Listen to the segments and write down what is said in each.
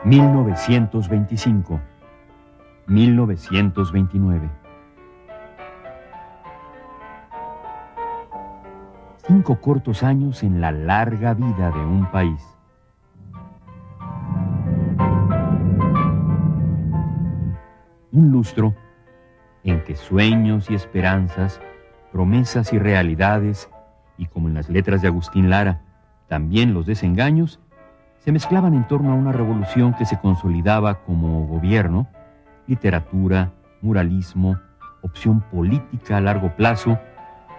1925, 1929. 5 cortos años en la larga vida de un país. Un lustro en que sueños y esperanzas, promesas y realidades, y como en las letras de Agustín Lara, también los desengaños, se mezclaban en torno a una revolución que se consolidaba como gobierno, literatura, muralismo, opción política a largo plazo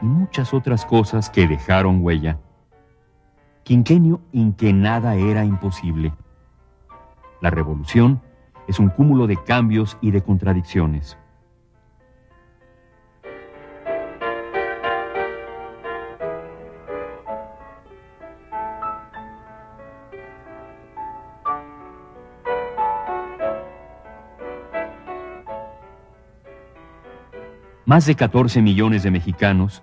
y muchas otras cosas que dejaron huella. Quinquenio en que nada era imposible. La revolución es un cúmulo de cambios y de contradicciones. Más de 14 millones de mexicanos,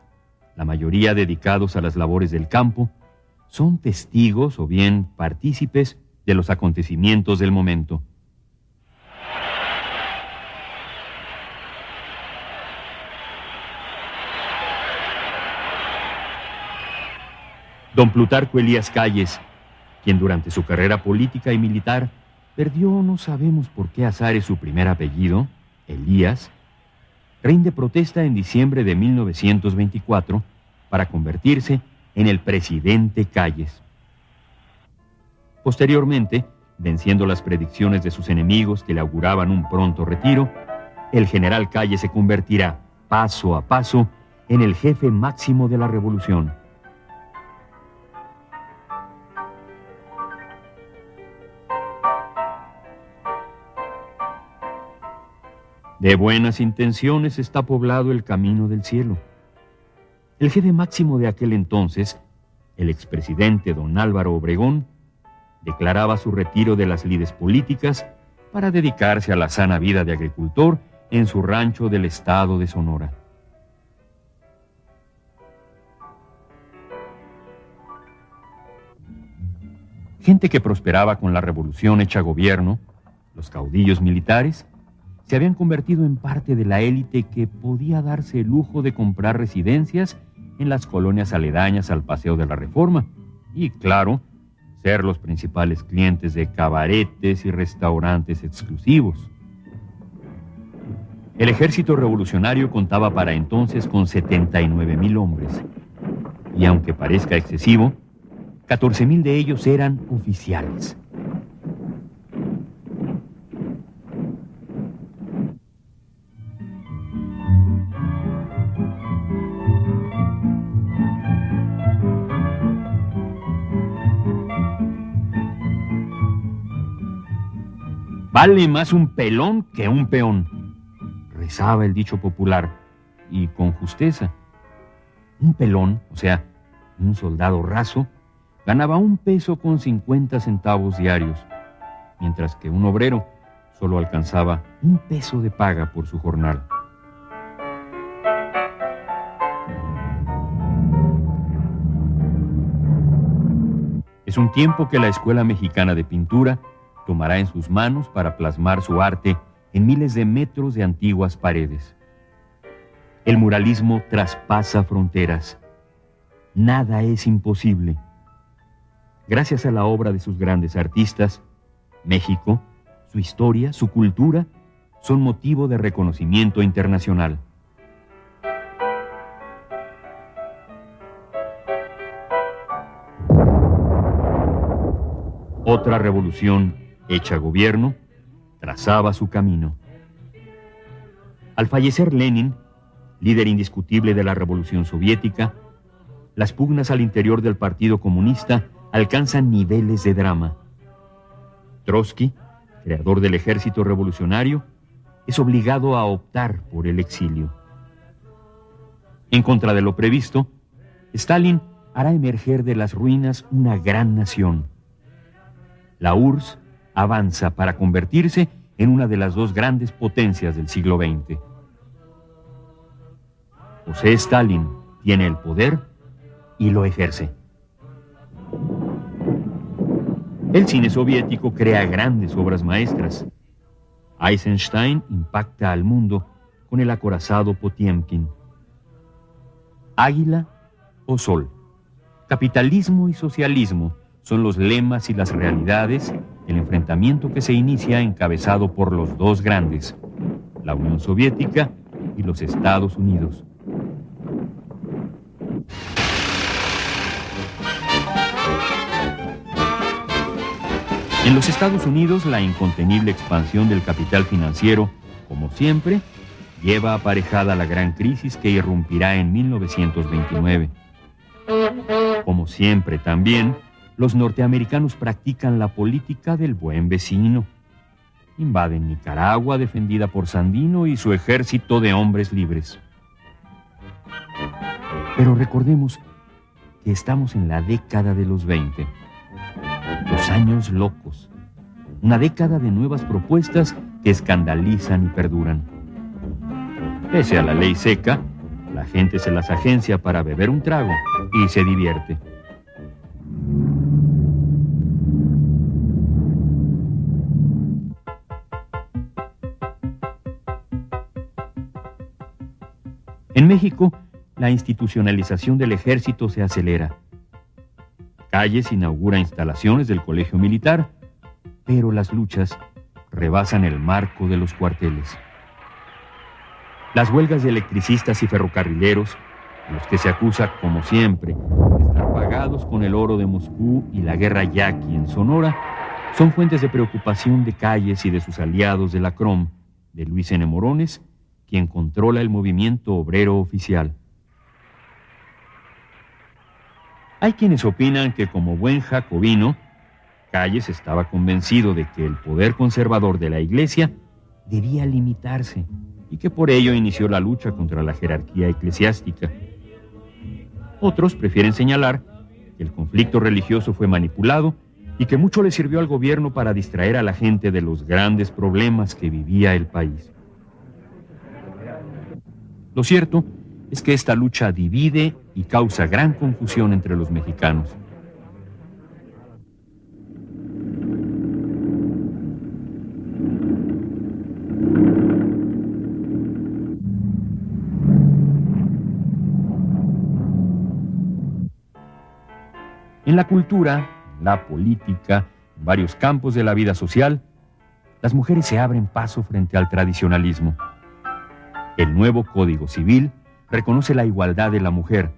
la mayoría dedicados a las labores del campo, son testigos o bien partícipes de los acontecimientos del momento. Don Plutarco Elías Calles, quien durante su carrera política y militar perdió no sabemos por qué azares su primer apellido, Elías, rinde protesta en diciembre de 1924 para convertirse en el presidente Calles. Posteriormente, venciendo las predicciones de sus enemigos que le auguraban un pronto retiro, el general Calles se convertirá, paso a paso, en el jefe máximo de la revolución. De buenas intenciones está poblado el camino del cielo. El jefe máximo de aquel entonces, el expresidente don Álvaro Obregón, declaraba su retiro de las lides políticas para dedicarse a la sana vida de agricultor en su rancho del estado de Sonora. Gente que prosperaba con la revolución hecha gobierno, los caudillos militares, se habían convertido en parte de la élite que podía darse el lujo de comprar residencias en las colonias aledañas al Paseo de la Reforma y, claro, ser los principales clientes de cabaretes y restaurantes exclusivos. El ejército revolucionario contaba para entonces con 79,000 hombres y, aunque parezca excesivo, 14,000 de ellos eran oficiales. Vale más un pelón que un peón, rezaba el dicho popular, y con justeza. Un pelón, o sea, un soldado raso, ganaba 1 peso con 50 centavos diarios, mientras que un obrero solo alcanzaba 1 peso de paga por su jornal. Es un tiempo que la Escuela Mexicana de Pintura tomará en sus manos para plasmar su arte en miles de metros de antiguas paredes. El muralismo traspasa fronteras. Nada es imposible. Gracias a la obra de sus grandes artistas, México, su historia, su cultura, son motivo de reconocimiento internacional. Otra revolución hecha gobierno, trazaba su camino. Al fallecer Lenin, líder indiscutible de la revolución soviética, las pugnas al interior del Partido Comunista alcanzan niveles de drama. Trotsky, creador del ejército revolucionario, es obligado a optar por el exilio. En contra de lo previsto, Stalin hará emerger de las ruinas una gran nación. La URSS avanza para convertirse en una de las 2 grandes potencias del siglo XX. José Stalin tiene el poder y lo ejerce. El cine soviético crea grandes obras maestras. Eisenstein impacta al mundo con el acorazado Potiemkin. Águila o sol. Capitalismo y socialismo son los lemas y las realidades del enfrentamiento que se inicia encabezado por los dos grandes, la Unión Soviética y los Estados Unidos. En los Estados Unidos, la incontenible expansión del capital financiero, como siempre, lleva aparejada la gran crisis que irrumpirá en 1929. Como siempre también, los norteamericanos practican la política del buen vecino. Invaden Nicaragua, defendida por Sandino y su ejército de hombres libres. Pero recordemos que estamos en la década de los 20. Los años locos. Una década de nuevas propuestas que escandalizan y perduran. Pese a la ley seca, la gente se las agencia para beber un trago y se divierte. En México, la institucionalización del ejército se acelera. Calles inaugura instalaciones del colegio militar, pero las luchas rebasan el marco de los cuarteles. Las huelgas de electricistas y ferrocarrileros, a los que se acusa, como siempre, de estar pagados con el oro de Moscú y la guerra yaqui en Sonora, son fuentes de preocupación de Calles y de sus aliados de la CROM, de Luis N. Morones, quien controla el movimiento obrero oficial. Hay quienes opinan que como buen jacobino, Calles estaba convencido de que el poder conservador de la Iglesia debía limitarse y que por ello inició la lucha contra la jerarquía eclesiástica. Otros prefieren señalar que el conflicto religioso fue manipulado y que mucho le sirvió al gobierno para distraer a la gente de los grandes problemas que vivía el país. Lo cierto es que esta lucha divide y causa gran confusión entre los mexicanos. En la cultura, la política, en varios campos de la vida social, las mujeres se abren paso frente al tradicionalismo. El nuevo Código Civil reconoce la igualdad de la mujer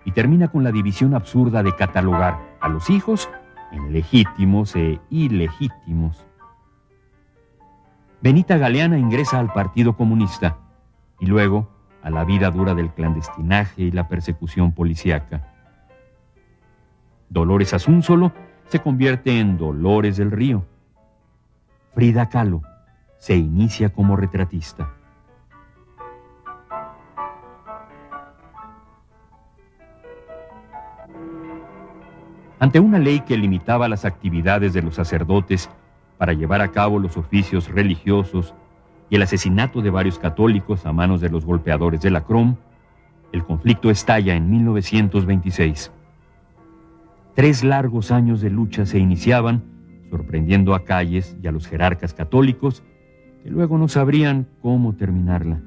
y termina con la división absurda de catalogar a los hijos en legítimos e ilegítimos. Benita Galeana ingresa al Partido Comunista y luego a la vida dura del clandestinaje y la persecución policíaca. Dolores Asúnzolo se convierte en Dolores del Río. Frida Kahlo se inicia como retratista. Ante una ley que limitaba las actividades de los sacerdotes para llevar a cabo los oficios religiosos y el asesinato de varios católicos a manos de los golpeadores de la CROM, el conflicto estalla en 1926. 3 largos años de lucha se iniciaban, sorprendiendo a Calles y a los jerarcas católicos, que luego no sabrían cómo terminarla.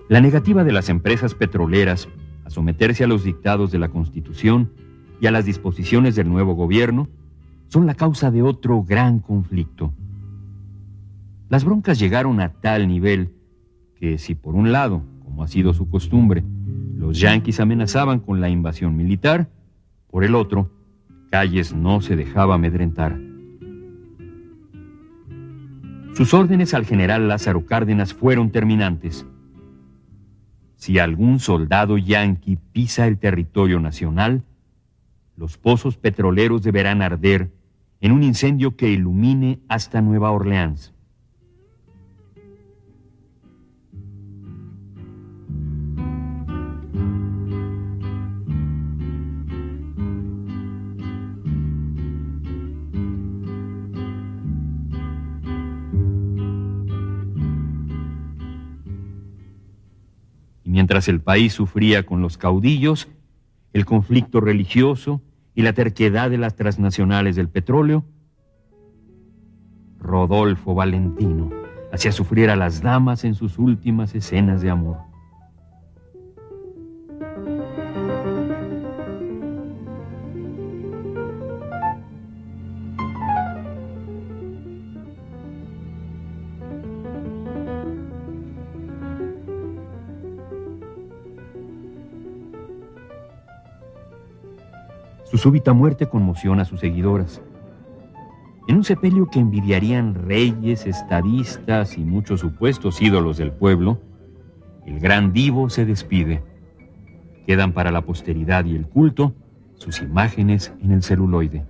La negativa de las empresas petroleras a someterse a los dictados de la Constitución y a las disposiciones del nuevo gobierno son la causa de otro gran conflicto. Las broncas llegaron a tal nivel que si por un lado, como ha sido su costumbre, los yanquis amenazaban con la invasión militar, por el otro, Calles no se dejaba amedrentar. Sus órdenes al general Lázaro Cárdenas fueron terminantes. Si algún soldado yanqui pisa el territorio nacional, los pozos petroleros deberán arder en un incendio que ilumine hasta Nueva Orleans. mientras el país sufría con los caudillos, el conflicto religioso y la terquedad de las transnacionales del petróleo, Rodolfo Valentino hacía sufrir a las damas en sus últimas escenas de amor. Su súbita muerte conmociona a sus seguidoras. En un sepelio que envidiarían reyes, estadistas y muchos supuestos ídolos del pueblo, el gran divo se despide. Quedan para la posteridad y el culto sus imágenes en el celuloide.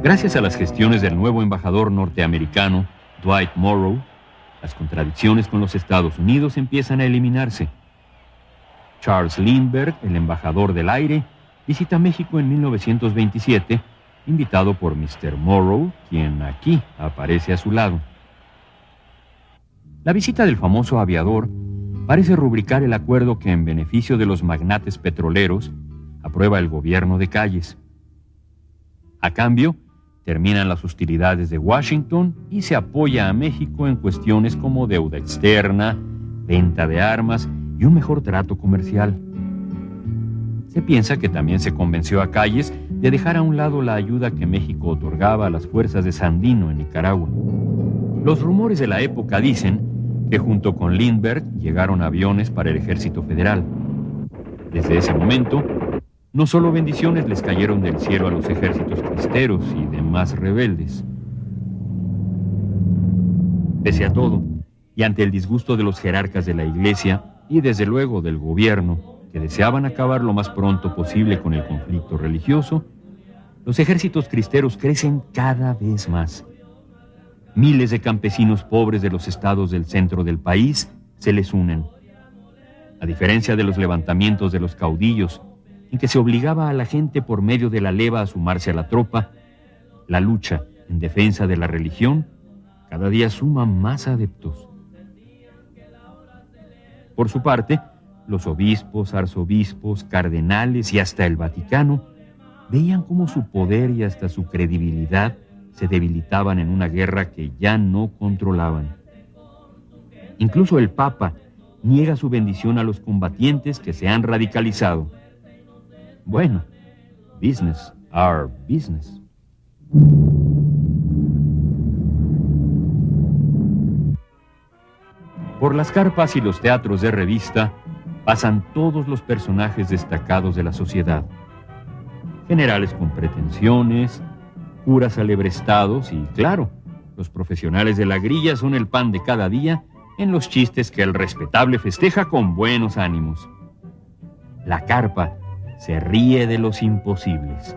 Gracias a las gestiones del nuevo embajador norteamericano, Dwight Morrow, las contradicciones con los Estados Unidos empiezan a eliminarse. Charles Lindbergh, el embajador del aire, visita México en 1927, invitado por Mr. Morrow, quien aquí aparece a su lado. La visita del famoso aviador parece rubricar el acuerdo que en beneficio de los magnates petroleros aprueba el gobierno de Calles. A cambio, terminan las hostilidades de Washington y se apoya a México en cuestiones como deuda externa, venta de armas y un mejor trato comercial. Se piensa que también se convenció a Calles de dejar a un lado la ayuda que México otorgaba a las fuerzas de Sandino en Nicaragua. Los rumores de la época dicen que junto con Lindbergh llegaron aviones para el Ejército Federal. Desde ese momento, no solo bendiciones les cayeron del cielo a los ejércitos cristeros y demás rebeldes. Pese a todo, y ante el disgusto de los jerarcas de la Iglesia y desde luego del gobierno, que deseaban acabar lo más pronto posible con el conflicto religioso, los ejércitos cristeros crecen cada vez más. Miles de campesinos pobres de los estados del centro del país se les unen. A diferencia de los levantamientos de los caudillos, en que se obligaba a la gente por medio de la leva a sumarse a la tropa, la lucha en defensa de la religión cada día suma más adeptos. Por su parte, los obispos, arzobispos, cardenales y hasta el Vaticano veían cómo su poder y hasta su credibilidad se debilitaban en una guerra que ya no controlaban. Incluso el Papa niega su bendición a los combatientes que se han radicalizado. Bueno, business are business. Por las carpas y los teatros de revista pasan todos los personajes destacados de la sociedad. Generales con pretensiones, curas alebrestados y, claro, los profesionales de la grilla son el pan de cada día en los chistes que el respetable festeja con buenos ánimos. La carpa se ríe de los imposibles.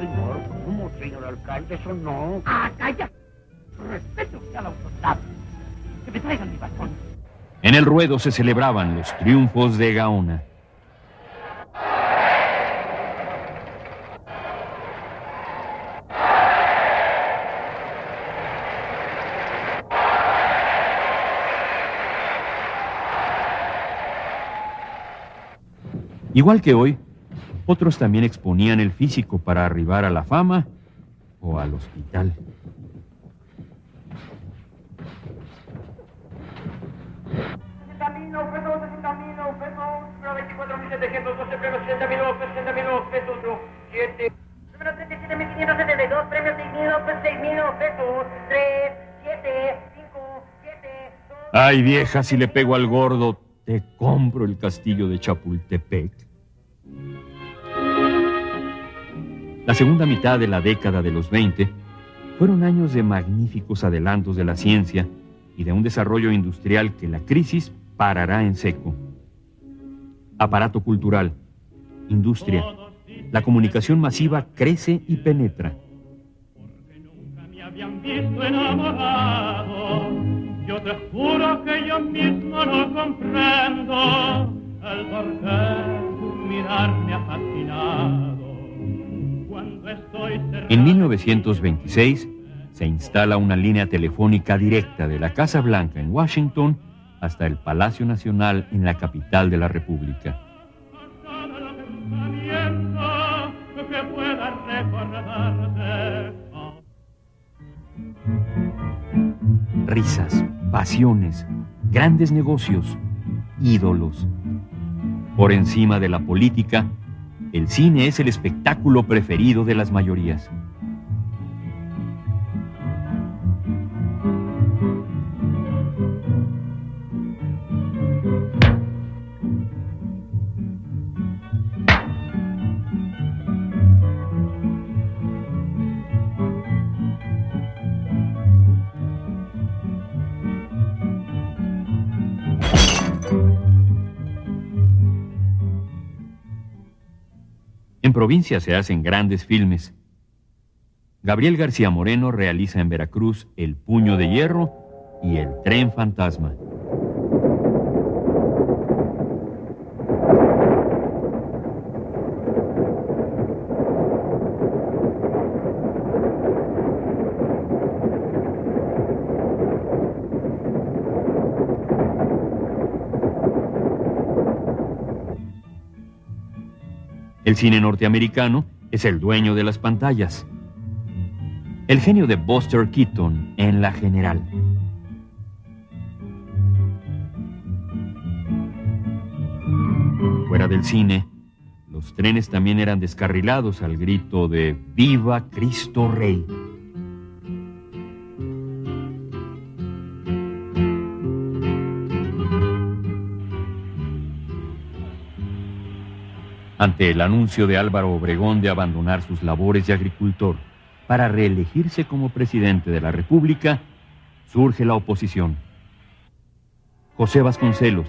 Señor, ¿cómo, señor alcalde? Eso no. ¡Ah, calla! Respeto a la autoridad. Que me traigan mi bastón. En el ruedo se celebraban los triunfos de Gaona. Igual que hoy, otros también exponían el físico para arribar a la fama o al hospital. Ay, vieja, si le pego al gordo, te compro el castillo de Chapultepec. La segunda mitad de la década de los 20 fueron años de magníficos adelantos de la ciencia y de un desarrollo industrial que la crisis parará en seco. Aparato cultural, industria, la comunicación masiva crece y penetra. Porque nunca me habían visto enamorado. Yo Yo te juro que yo mismo no comprendo el por qué tu mirar me ha fascinado. Cuando estoy cerca... En 1926 se instala una línea telefónica directa de la Casa Blanca en Washington hasta el Palacio Nacional en la capital de la República. Que pueda recordarte. Risas, pasiones, grandes negocios, ídolos. Por encima de la política, el cine es el espectáculo preferido de las mayorías. En provincia se hacen grandes filmes. Gabriel García Moreno realiza en Veracruz El Puño de Hierro y El Tren Fantasma. El cine norteamericano es el dueño de las pantallas. El genio de Buster Keaton en La General. Fuera del cine, los trenes también eran descarrilados al grito de ¡Viva Cristo Rey! Ante el anuncio de Álvaro Obregón de abandonar sus labores de agricultor para reelegirse como presidente de la República, surge la oposición. José Vasconcelos,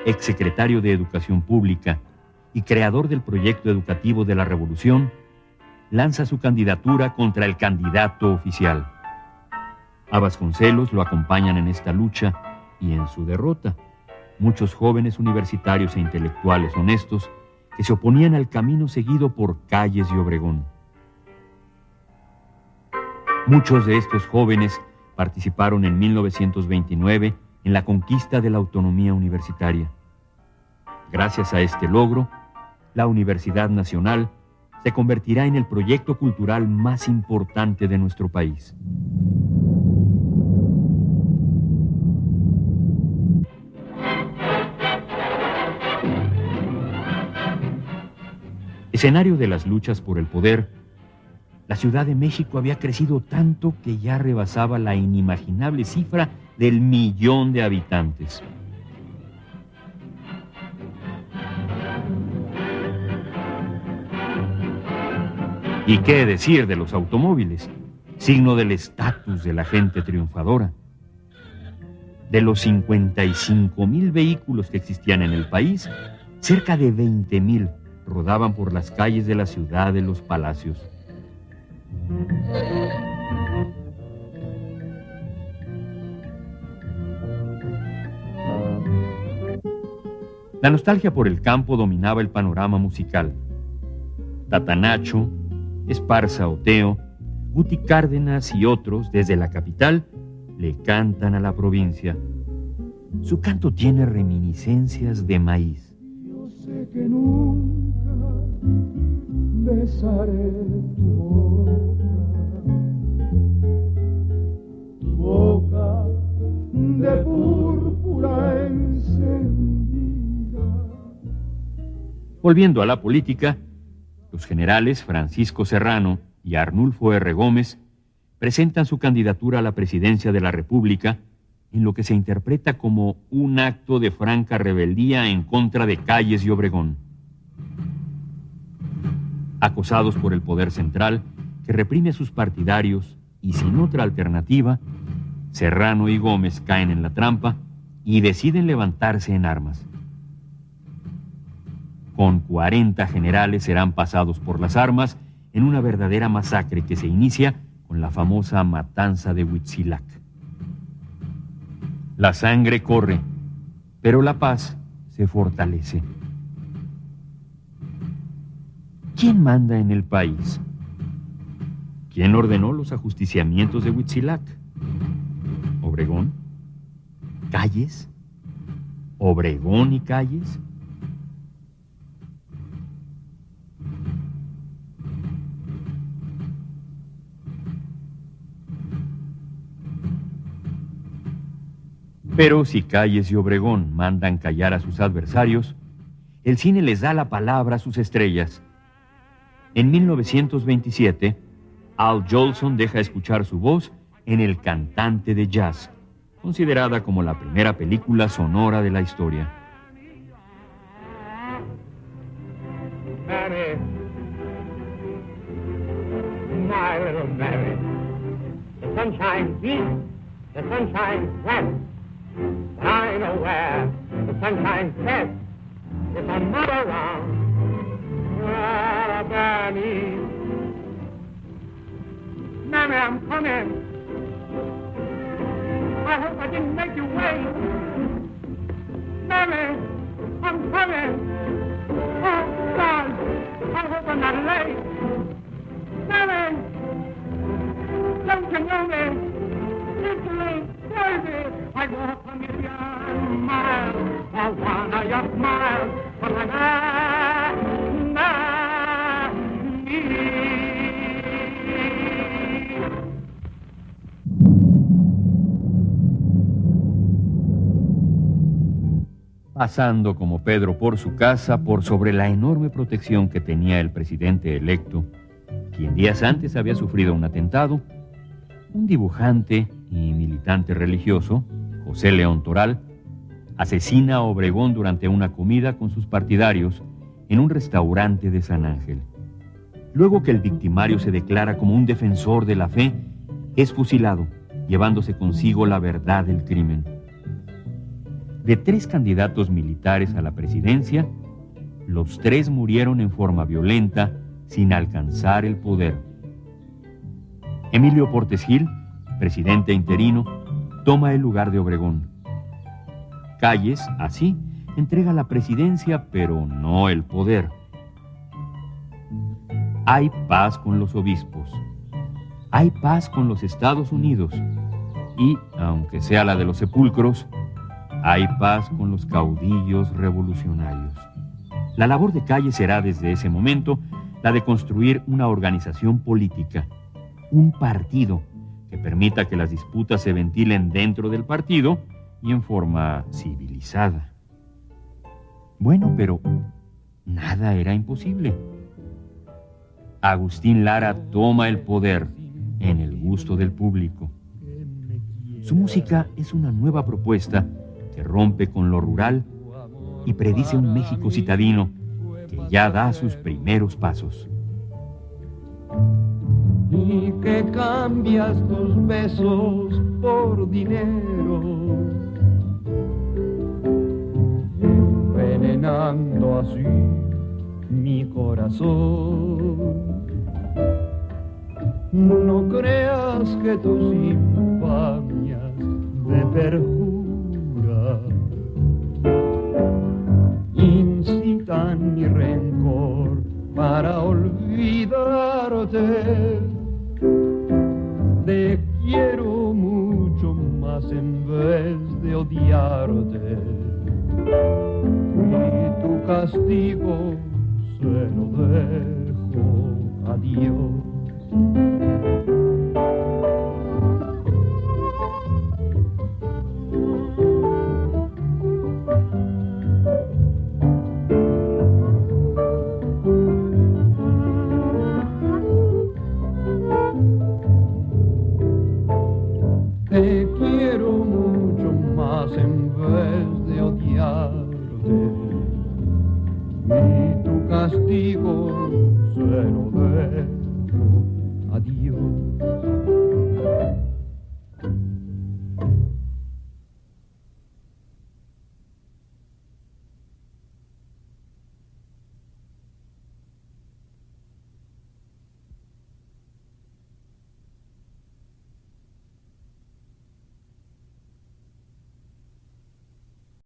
exsecretario de Educación Pública y creador del proyecto educativo de la Revolución, lanza su candidatura contra el candidato oficial. A Vasconcelos lo acompañan en esta lucha y en su derrota muchos jóvenes universitarios e intelectuales honestos que se oponían al camino seguido por Calles y Obregón. Muchos de estos jóvenes participaron en 1929 en la conquista de la autonomía universitaria. Gracias a este logro, la Universidad Nacional se convertirá en el proyecto cultural más importante de nuestro país. Escenario de las luchas por el poder, la Ciudad de México había crecido tanto que ya rebasaba la inimaginable cifra del 1.000.000 de habitantes. ¿Y qué decir de los automóviles? Signo del estatus de la gente triunfadora. De los 55.000 vehículos que existían en el país, cerca de 20.000 rodaban por las calles de la ciudad de los palacios. La nostalgia por el campo dominaba el panorama musical. Tatanacho, Esparza Oteo, Guti Cárdenas y otros, desde la capital, le cantan a la provincia. Su canto tiene reminiscencias de maíz. Yo sé que nunca besaré tu boca de púrpura encendida. Volviendo a la política, los generales Francisco Serrano y Arnulfo R. Gómez presentan su candidatura a la presidencia de la República en lo que se interpreta como un acto de franca rebeldía en contra de Calles y Obregón. Acosados por el poder central, que reprime a sus partidarios y sin otra alternativa, Serrano y Gómez caen en la trampa y deciden levantarse en armas. Con 40 generales serán pasados por las armas en una verdadera masacre que se inicia con la famosa matanza de Huitzilac. La sangre corre, pero la paz se fortalece. ¿Quién manda en el país? ¿Quién ordenó los ajusticiamientos de Huitzilac? ¿Obregón? ¿Calles? ¿Obregón y Calles? Pero si Calles y Obregón mandan callar a sus adversarios, el cine les da la palabra a sus estrellas. En 1927, Al Jolson deja escuchar su voz en El cantante de jazz, considerada como la primera película sonora de la historia. Mary, my little Mary, the sunshine beats, the sunshine sweats, but I know where the sunshine sets. It's another round. Benny, Mammy, I'm coming. I hope I didn't make you wait. Mammy, I'm coming. Oh, God, I hope I'm not late. Mammy, don't you know me? It's late, baby. I walk a million miles. I wanna your smile, but when pasando como Pedro por su casa por sobre la enorme protección que tenía el presidente electo, quien días antes había sufrido un atentado, un dibujante y militante religioso, José León Toral, asesina a Obregón durante una comida con sus partidarios en un restaurante de San Ángel. Luego que el victimario se declara como un defensor de la fe, es fusilado, llevándose consigo la verdad del crimen. De 3 candidatos militares a la presidencia, los 3 murieron en forma violenta sin alcanzar el poder. Emilio Portes Gil, presidente interino, toma el lugar de Obregón. Calles, así, entrega la presidencia, pero no el poder. Hay paz con los obispos. Hay paz con los Estados Unidos. Y, aunque sea la de los sepulcros, hay paz con los caudillos revolucionarios. La labor de Calles será desde ese momento la de construir una organización política, un partido que permita que las disputas se ventilen dentro del partido y en forma civilizada. Bueno, pero nada era imposible. Agustín Lara toma el poder en el gusto del público. Su música es una nueva propuesta que rompe con lo rural y predice un México citadino que ya da sus primeros pasos. Y que cambias tus besos por dinero, envenenando así mi corazón. No creas que tus infamias de perjura incitan mi rencor para olvidarte. Te quiero mucho más en vez de odiarte, y tu castigo se lo dejo a Dios. Te quiero mucho más en vez de odiarte, y tu castigo se lo dejo a Dios.